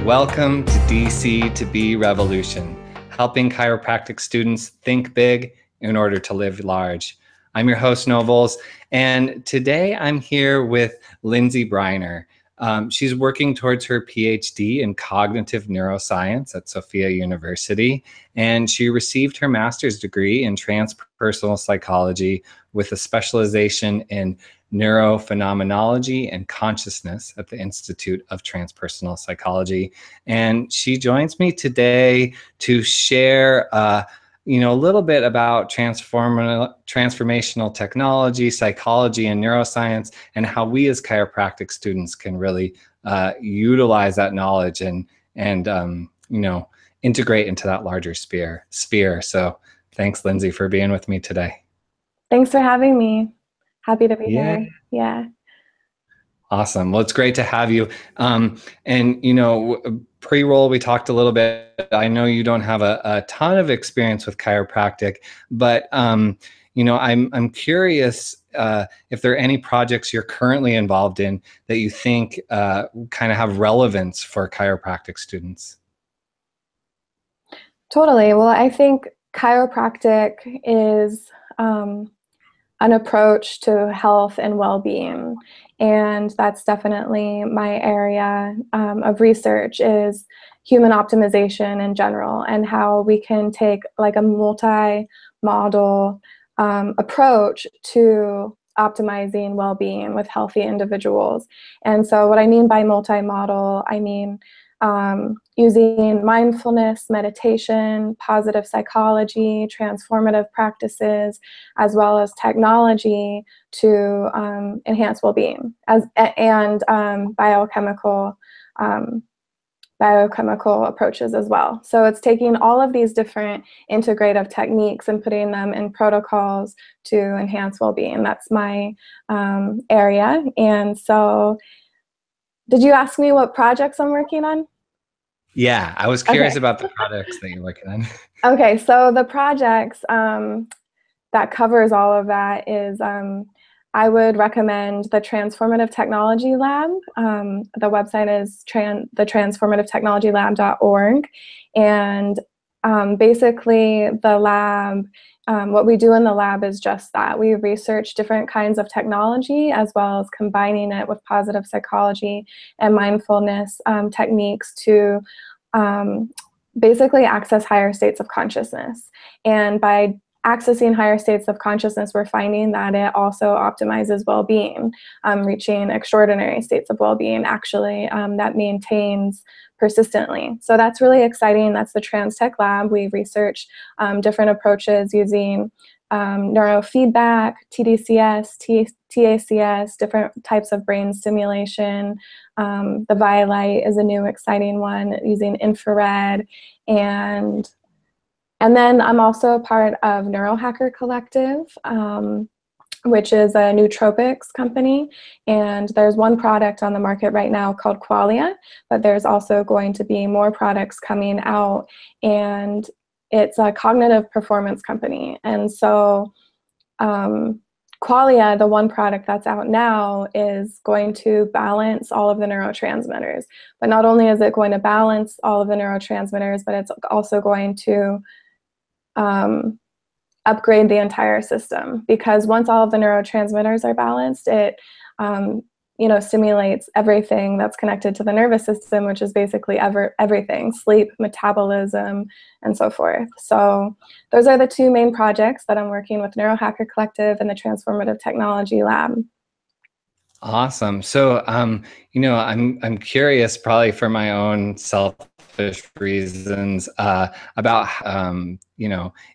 Welcome to DC to Be Revolution, helping chiropractic students think big in order to live large. I'm your host, Volz, and today I'm here with Lindsay Briner. She's working towards her PhD in Cognitive Neuroscience at Sofia University, and she received her master's degree in Transpersonal Psychology with a specialization in Neurophenomenology and Consciousness at the Institute of Transpersonal Psychology. And she joins me today to share a little bit about transformational technology, psychology, and neuroscience, and how we as chiropractic students can really utilize that knowledge and integrate into that larger sphere. So thanks, Lindsay, for being with me today. Thanks for having me. Happy to be here. Yeah. Awesome. Well, it's great to have you. Pre-roll, we talked a little bit. I know you don't have a ton of experience with chiropractic, but I'm curious if there are any projects you're currently involved in that you think kind of have relevance for chiropractic students. Totally. Well, I think chiropractic is an approach to health and well-being. And that's definitely my area of research, is human optimization in general, and how we can take like a multi-model approach to optimizing well-being with healthy individuals. And so what I mean by multi-model, I mean using mindfulness, meditation, positive psychology, transformative practices, as well as technology to enhance well-being, and biochemical approaches as well. So it's taking all of these different integrative techniques and putting them in protocols to enhance well-being. That's my area. And so, did you ask me what projects I'm working on? Yeah, I was curious about the projects that you're working on. Okay, so the projects that covers all of that is I would recommend the Transformative Technology Lab. The website is thetransformativetechnologylab.org. And basically the lab, what we do in the lab is just that. We research different kinds of technology, as well as combining it with positive psychology and mindfulness techniques to basically access higher states of consciousness. And by accessing higher states of consciousness, we're finding that it also optimizes well-being, reaching extraordinary states of well-being, actually, that maintains persistently. So that's really exciting. That's the Trans Tech Lab. We research different approaches using neurofeedback, TDCS, TACS, different types of brain stimulation. The Violite is a new exciting one using infrared. And then I'm also a part of Neurohacker Collective, which is a nootropics company. And there's one product on the market right now called Qualia, but there's also going to be more products coming out. And it's a cognitive performance company. And so Qualia, the one product that's out now, is going to balance all of the neurotransmitters. But not only is it going to balance all of the neurotransmitters, but it's also going to upgrade the entire system, because once all of the neurotransmitters are balanced, it stimulates everything that's connected to the nervous system, which is basically everything: sleep, metabolism, and so forth. So those are the two main projects that I'm working with Neurohacker Collective and the Transformative Technology Lab. Awesome. So, I'm curious, probably for my own selfish reasons, about,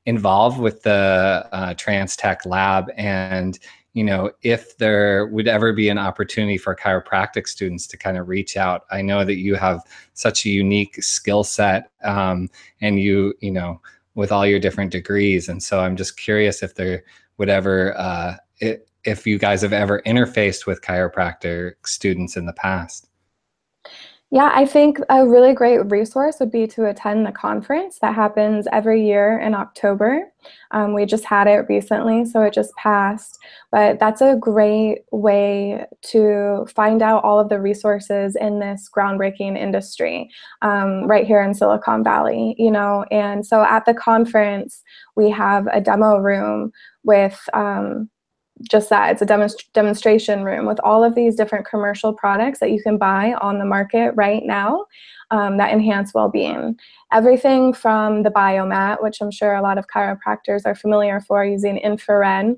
involved with the Trans Tech Lab, and, if there would ever be an opportunity for chiropractic students to kind of reach out. I know that you have such a unique skill set, and with all your different degrees. And so I'm just curious if there would ever, if you guys have ever interfaced with chiropractic students in the past. Yeah, I think a really great resource would be to attend the conference that happens every year in October. We just had it recently, so it just passed. But that's a great way to find out all of the resources in this groundbreaking industry right here in Silicon Valley, you know. And so at the conference, we have a demo room with just that. It's a demonstration room with all of these different commercial products that you can buy on the market right now that enhance well-being. Everything from the biomat, which I'm sure a lot of chiropractors are familiar for, using infrared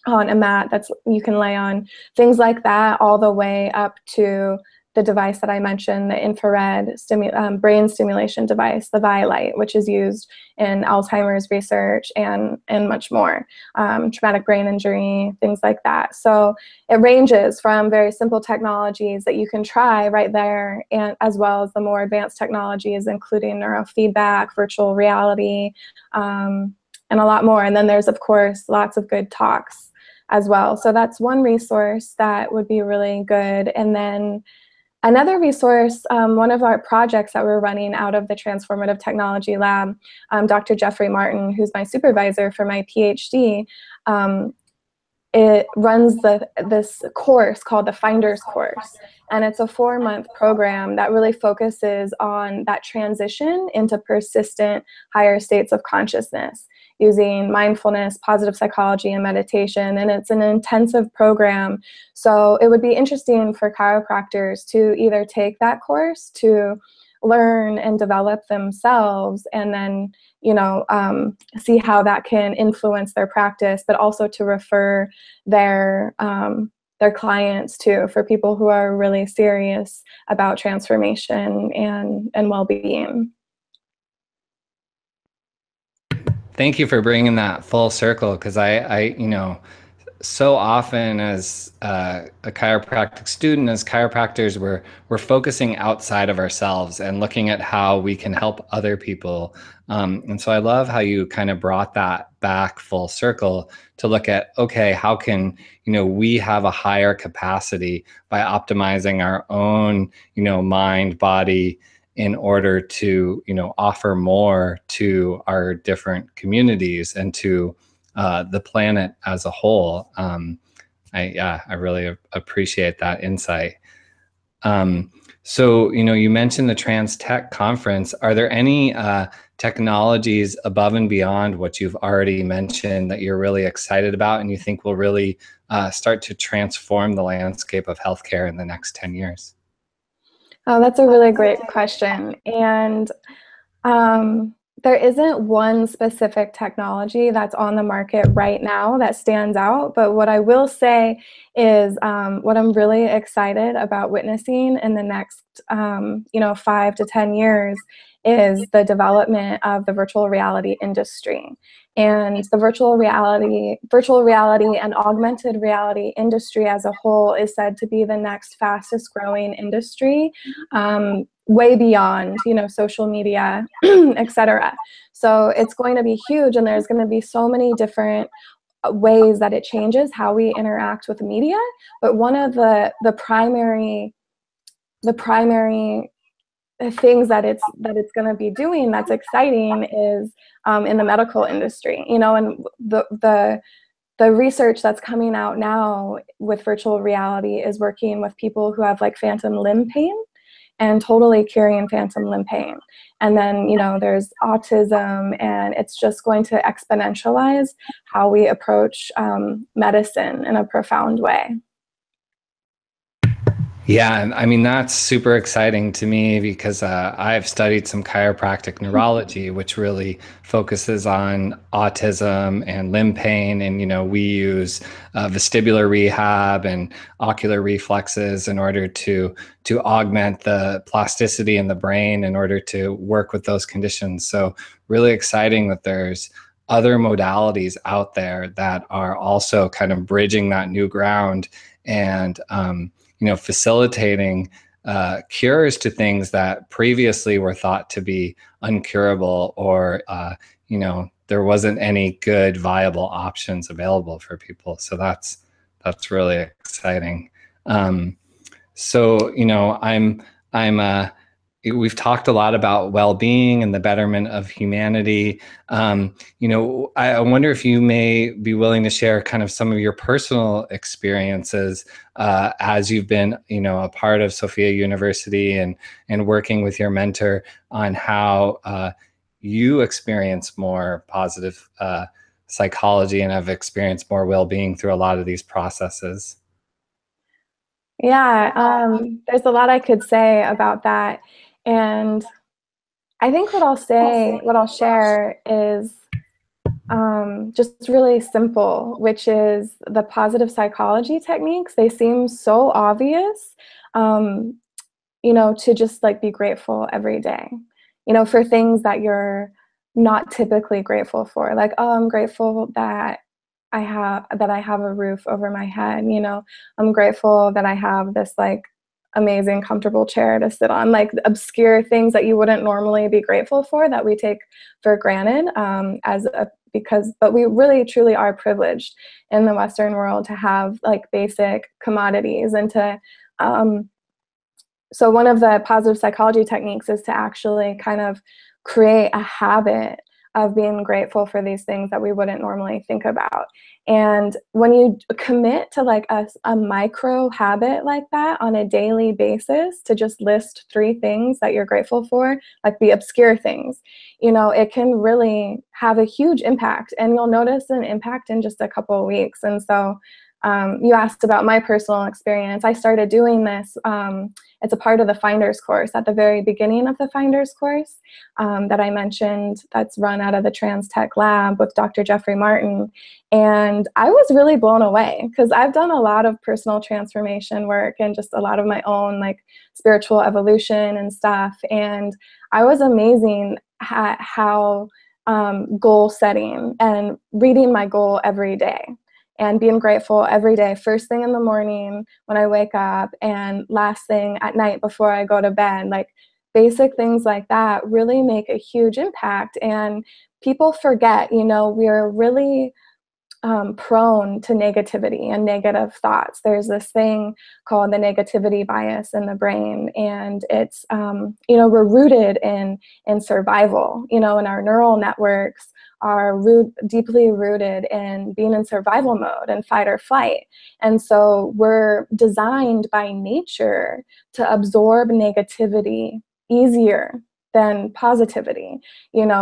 on a mat that's you can lay on, things like that, all the way up to the device that I mentioned, the infrared brain stimulation device, the Vialite, which is used in Alzheimer's research and much more, traumatic brain injury, things like that. So it ranges from very simple technologies that you can try right there, and as well as the more advanced technologies, including neurofeedback, virtual reality, and a lot more. And then there's, of course, lots of good talks as well. So that's one resource that would be really good. And then another resource, one of our projects that we're running out of the Transformative Technology Lab, Dr. Jeffrey Martin, who's my supervisor for my PhD, it runs this course called the Finders Course. And it's a 4-month program that really focuses on that transition into persistent higher states of consciousness using mindfulness, positive psychology, and meditation. And it's an intensive program. So it would be interesting for chiropractors to either take that course to learn and develop themselves, and then, you know, see how that can influence their practice, but also to refer their clients to, for people who are really serious about transformation and well-being. Thank you for bringing that full circle, because I you know, so often as a chiropractic student, as chiropractors, we're focusing outside of ourselves and looking at how we can help other people. And so I love how you kind of brought that back full circle to look at, okay, how can, you know, we have a higher capacity by optimizing our own, you know, mind, body, in order to, you know, offer more to our different communities and to the planet as a whole. I really appreciate that insight. So, you know, you mentioned the Trans Tech Conference. Are there any technologies above and beyond what you've already mentioned that you're really excited about and you think will really start to transform the landscape of healthcare in the next 10 years? Oh, that's a really great question. And there isn't one specific technology that's on the market right now that stands out. But what I will say is what I'm really excited about witnessing in the next, 5 to 10 years is the development of the virtual reality industry. And the virtual reality and augmented reality industry as a whole is said to be the next fastest growing industry, way beyond, social media, etc. So it's going to be huge, and there's going to be so many different ways that it changes how we interact with media. But one of the primary things that it's going to be doing that's exciting is in the medical industry, and the research that's coming out now with virtual reality is working with people who have like phantom limb pain and totally curing phantom limb pain. And then, there's autism, and it's just going to exponentialize how we approach medicine in a profound way. Yeah, I mean, that's super exciting to me because I've studied some chiropractic neurology, which really focuses on autism and limb pain. And, we use vestibular rehab and ocular reflexes in order to augment the plasticity in the brain in order to work with those conditions. So really exciting that there's other modalities out there that are also kind of bridging that new ground and, facilitating cures to things that previously were thought to be uncurable, or, there wasn't any good viable options available for people. So that's really exciting. I'm We've talked a lot about well-being and the betterment of humanity. I wonder if you may be willing to share kind of some of your personal experiences as you've been, a part of Sofia University and working with your mentor on how you experience more positive psychology and have experienced more well-being through a lot of these processes. Yeah, there's a lot I could say about that. And I think what I'll share is just really simple, which is the positive psychology techniques. They seem so obvious, to just like be grateful every day, for things that you're not typically grateful for. Like, oh, I'm grateful that I have a roof over my head. I'm grateful that I have this like amazing comfortable chair to sit on, like obscure things that you wouldn't normally be grateful for that we take for granted but we really truly are privileged in the Western world to have like basic commodities and to so one of the positive psychology techniques is to actually kind of create a habit of being grateful for these things that we wouldn't normally think about. And when you commit to like a micro habit like that on a daily basis, to just list 3 things that you're grateful for, like the obscure things, it can really have a huge impact, and you'll notice an impact in just a couple of weeks. And so you asked about my personal experience. I started doing this. It's a part of the Finders course at the very beginning of the Finders course that I mentioned, that's run out of the Trans Tech Lab with Dr. Jeffrey Martin. And I was really blown away because I've done a lot of personal transformation work and just a lot of my own like spiritual evolution and stuff. And I was amazing at how goal setting and reading my goal every day and being grateful every day, first thing in the morning when I wake up and last thing at night before I go to bed. Like basic things like that really make a huge impact. And people forget, we're really prone to negativity and negative thoughts. There's this thing called the negativity bias in the brain, and it's, we're rooted in survival, and our neural networks are deeply rooted in being in survival mode and fight or flight. And so we're designed by nature to absorb negativity easier than positivity, when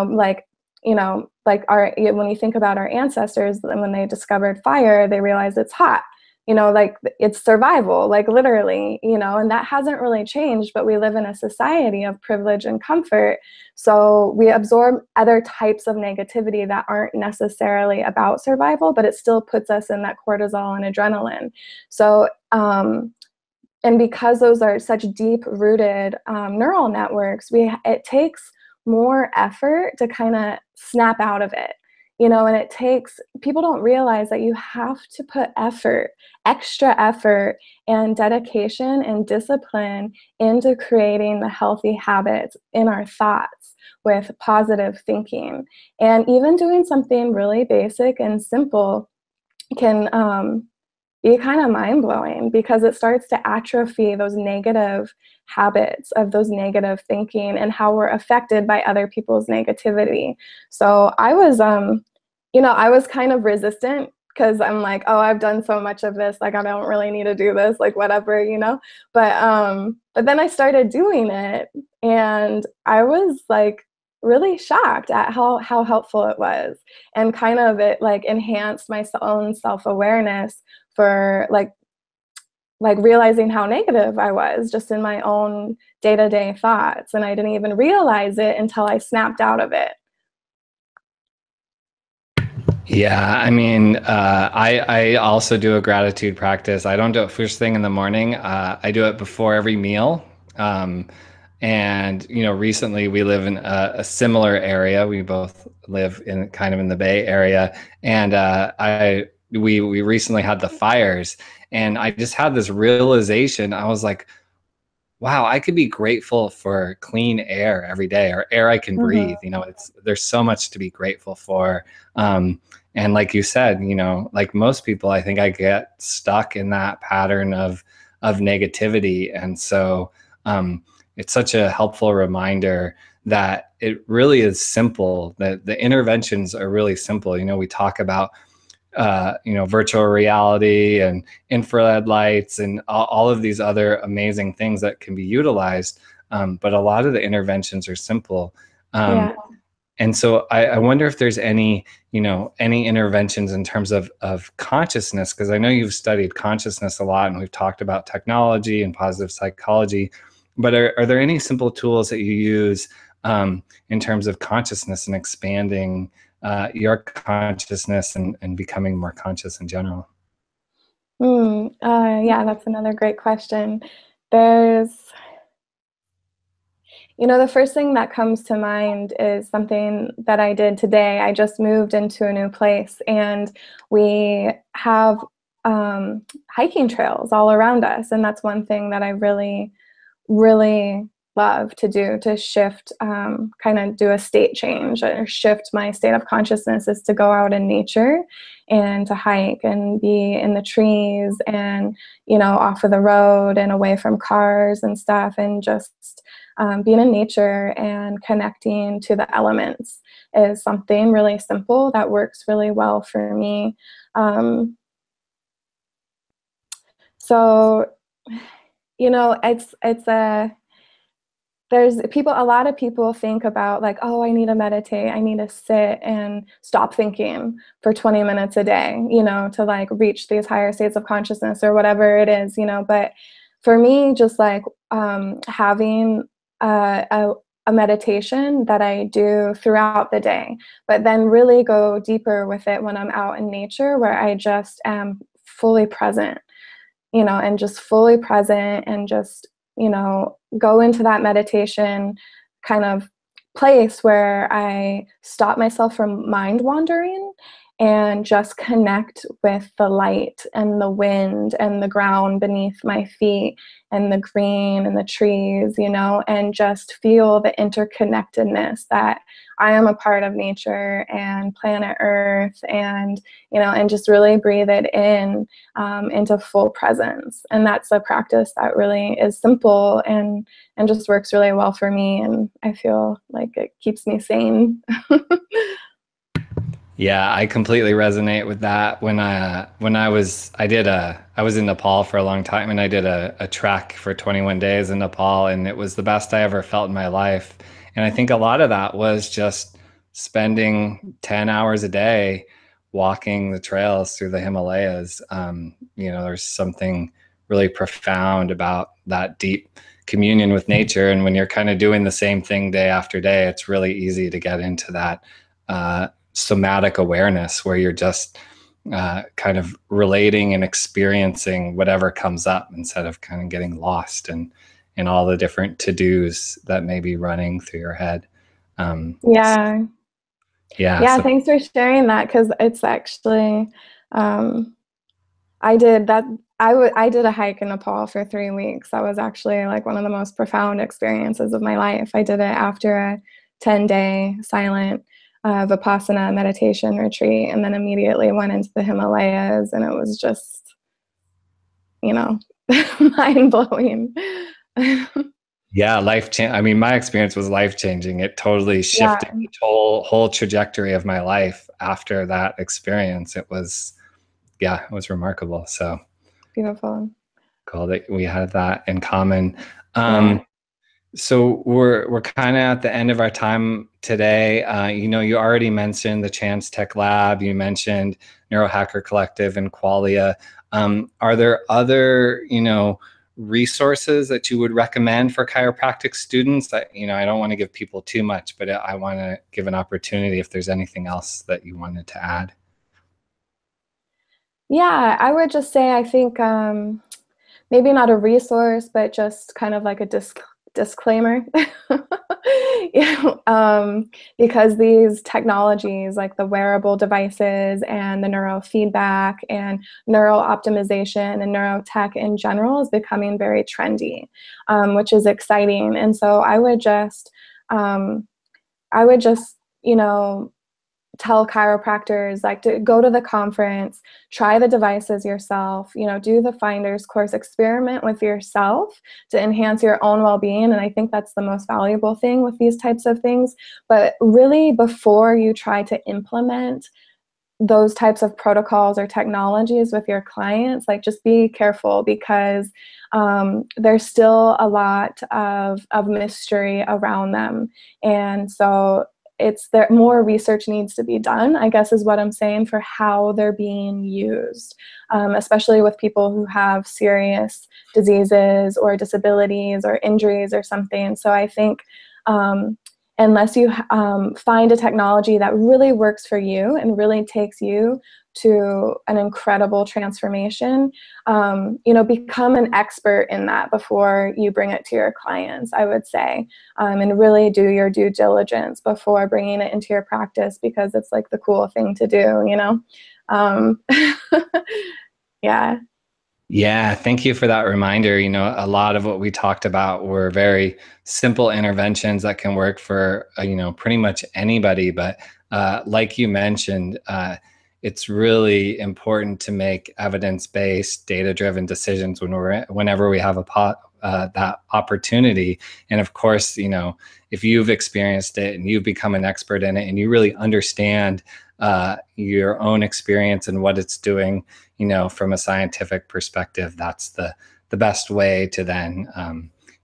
you think about our ancestors, when they discovered fire, they realized it's hot, like it's survival, like literally, and that hasn't really changed, but we live in a society of privilege and comfort. So we absorb other types of negativity that aren't necessarily about survival, but it still puts us in that cortisol and adrenaline. So, and because those are such deep-rooted neural networks, it takes more effort to kind of snap out of it, and people don't realize that you have to put extra effort and dedication and discipline into creating the healthy habits in our thoughts with positive thinking. And even doing something really basic and simple can be kind of mind-blowing, because it starts to atrophy those negative habits of those negative thinking and how we're affected by other people's negativity. So I was kind of resistant, because I'm like, oh, I've done so much of this, like I don't really need to do this, like whatever, but then I started doing it, and I was like really shocked at how helpful it was, and kind of it like enhanced my own self-awareness for like realizing how negative I was just in my own day-to-day thoughts. And I didn't even realize it until I snapped out of it. Yeah, I mean, I also do a gratitude practice. I don't do it first thing in the morning. I do it before every meal. And, recently we live in a similar area. We both live in the Bay Area. And we recently had the fires, and I just had this realization. I was like, wow, I could be grateful for clean air every day, or air I can breathe. There's so much to be grateful for. And like you said, like most people, I think I get stuck in that pattern of negativity. And so, it's such a helpful reminder that it really is simple, that the interventions are really simple. You know, we talk about virtual reality and infrared lights and all of these other amazing things that can be utilized. But a lot of the interventions are simple. Yeah. And so I wonder if there's any interventions in terms of consciousness, because I know you've studied consciousness a lot and we've talked about technology and positive psychology, but are there any simple tools that you use in terms of consciousness and expanding your consciousness and becoming more conscious in general? Yeah, that's another great question. There's, the first thing that comes to mind is something that I did today. I just moved into a new place, and we have hiking trails all around us. And that's one thing that I really, really love to do, to shift, kind of do a state change or shift my state of consciousness, is to go out in nature and to hike and be in the trees and, off of the road and away from cars and stuff, and just being in nature and connecting to the elements is something really simple that works really well for me. So, a lot of people think about like, oh, I need to meditate, I need to sit and stop thinking for 20 minutes a day, to like reach these higher states of consciousness or whatever it is, but for me, just like having a meditation that I do throughout the day, but then really go deeper with it when I'm out in nature, where I just am fully present, and just fully present and just, go into that meditation kind of place where I stop myself from mind wandering and just connect with the light and the wind and the ground beneath my feet and the green and the trees, and just feel the interconnectedness that I am a part of nature and planet Earth, and, and just really breathe it in into full presence. And that's a practice that really is simple and just works really well for me. And I feel like it keeps me sane. Yeah, I completely resonate with that. I was in Nepal for a long time, and I did a trek for 21 days in Nepal, and it was the best I ever felt in my life. And I think a lot of that was just spending 10 hours a day walking the trails through the Himalayas. There's something really profound about that deep communion with nature. And when you're kind of doing the same thing day after day, it's really easy to get into that somatic awareness, where you're just kind of relating and experiencing whatever comes up, instead of kind of getting lost in all the different to-dos that may be running through your head. Yeah. So, Thanks for sharing that, because it's actually, I did that. I did a hike in Nepal for 3 weeks. That was actually like one of the most profound experiences of my life. I did it after a 10-day silent Vipassana meditation retreat, and then immediately went into the Himalayas, and it was just, mind-blowing. yeah, I mean, my experience was life-changing. It totally shifted the whole trajectory of my life after that experience. It was remarkable. So Beautiful. cool that we had that in common. So we're kind of at the end of our time today. You already mentioned the Chance Tech Lab. You mentioned Neurohacker Collective and Qualia. Are there other, resources that you would recommend for chiropractic students? I don't want to give people too much, but I want to give an opportunity if there's anything else that you wanted to add. Yeah, I would just say, I think maybe not a resource, but just kind of like a disclaimer. Because these technologies, like the wearable devices and the neurofeedback and neural optimization and neurotech in general, is becoming very trendy, which is exciting. And so I would just tell chiropractors, like, to go to the conference, try the devices yourself, you know, do the Finders course, experiment with yourself to enhance your own well-being. And I think that's the most valuable thing with these types of things. But really, before you try to implement those types of protocols or technologies with your clients, like, just be careful, because there's still a lot of mystery around them. And so it's there, more research needs to be done, I guess is what I'm saying, for how they're being used, especially with people who have serious diseases or disabilities or injuries or something. So I think unless you find a technology that really works for you and really takes you to an incredible transformation, you know, become an expert in that before you bring it to your clients, I would say, and really do your due diligence before bringing it into your practice, because it's like the cool thing to do, you know? Yeah. Yeah, thank you for that reminder. You know, a lot of what we talked about were very simple interventions that can work for, you know, pretty much anybody. But like you mentioned, it's really important to make evidence-based, data-driven decisions whenever we have that opportunity. And of course, you know, if you've experienced it and you've become an expert in it and you really understand your own experience and what it's doing, you know, from a scientific perspective, that's the best way to then,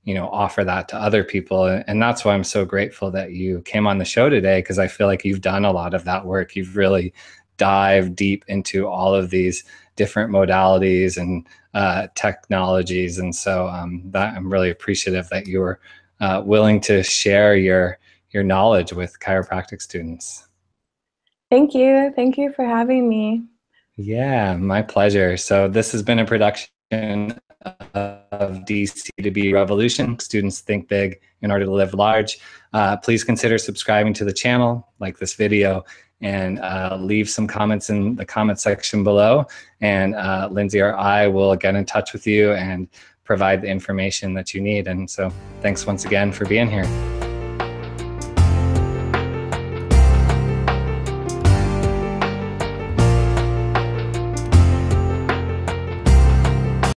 you know, offer that to other people. And that's why I'm so grateful that you came on the show today, because I feel like you've done a lot of that work. You've really dived deep into all of these different modalities and technologies. And so that I'm really appreciative that you were willing to share your knowledge with chiropractic students. Thank you. Thank you for having me. Yeah, my pleasure. So this has been a production of DC2B Revolution. Students think big in order to live large. Please consider subscribing to the channel, like this video, and leave some comments in the comment section below. And Lindsay or I will get in touch with you and provide the information that you need. And so thanks once again for being here.